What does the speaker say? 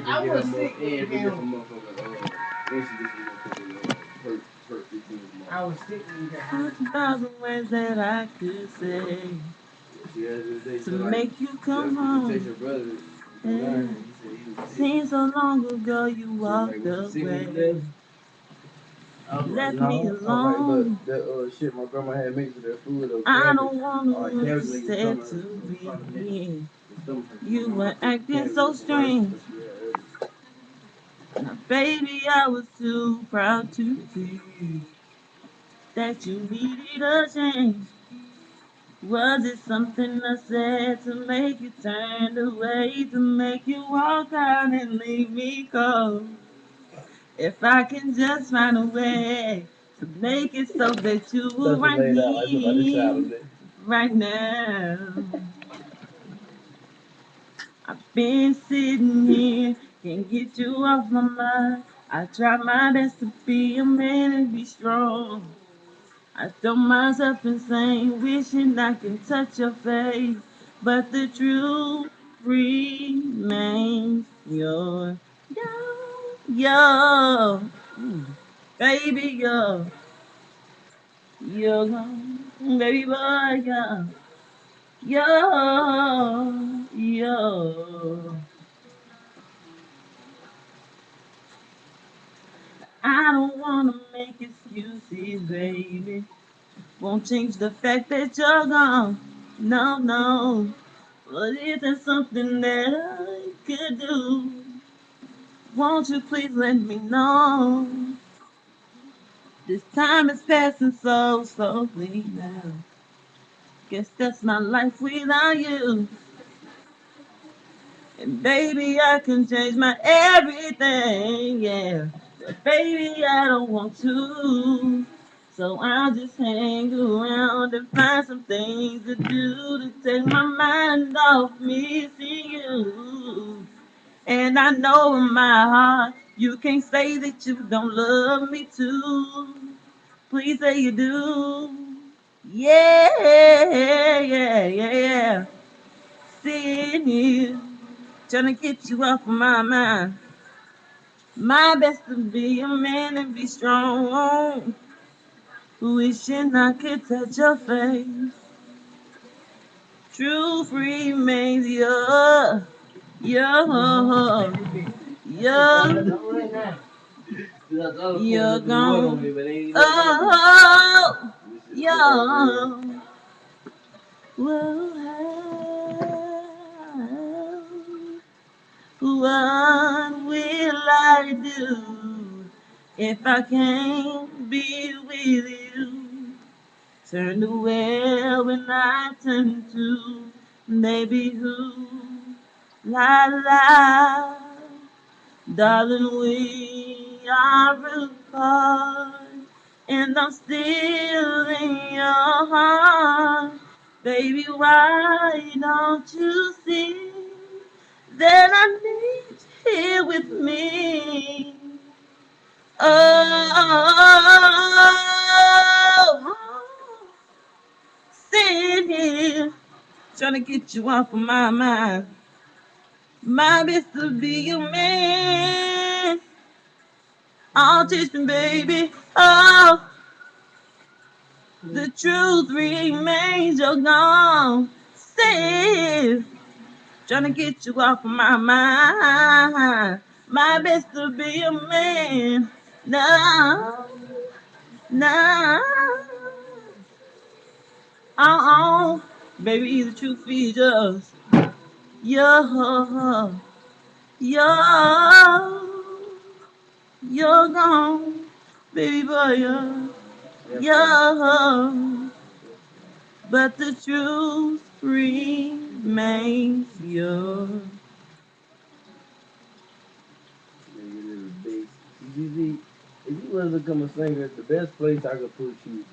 I was sick with him. I was sick with him. 1,000 ways that I could say to make you come home. Yeah. Seems so long ago you walked away. Left me alone. But that shit my grandma had mixed with that food or I cabbage. don't want to Or what you cabbage in your said stomach. to me. Your stomach hurt. My You mama were put acting cabbage in so for rice. strange. But she had earlier. Now, baby, I was too proud to see that you needed a change. Was it something I said to make you turn away, to make you walk out and leave me cold? If I can just find a way to make it so that you will Stuff it write laid out. I put by this side me of it. right now. I've been sitting here, can't get you off my mind. I try my best to be a man and be strong. I throw myself insane, wishing I can touch your face. But the truth remains yo, baby, you're gone, baby boy, yo. I don't wanna make excuses, baby. Won't change the fact that you're gone. No, no. But if there's something that I could do, won't you please let me know? This time is passing so slowly now. Guess that's my life without you. And baby, I can change my everything, yeah. But baby, I don't want to. So I'll just hang around and find some things to do to take my mind off missing you. And I know in my heart you can't say that you don't love me too. Please say you do. Yeah, yeah, yeah, yeah. Sitting here trying to get you off of my mind. My best to be a man and be strong. Wishing I could touch your face. Truth remains you're, you're gone. Oh, you're, whoa. What will I do if I can't be with you? Turn to where when I turn to, maybe who? La la, darling, we are apart, and I'm still in your heart. Baby, why don't you see that I need you here with me? Oh, sitting here trying to get you off of my mind. My best to be your man. Oh, teach me, baby. Oh, the truth remains you're gone. Safe, trying to get you off of my mind. My best to be a man. No, no. Oh, baby, the truth is just you're, you're, you're gone, baby boy, you're, but the truth remains yours. If you was to become a singer, the best place I could put you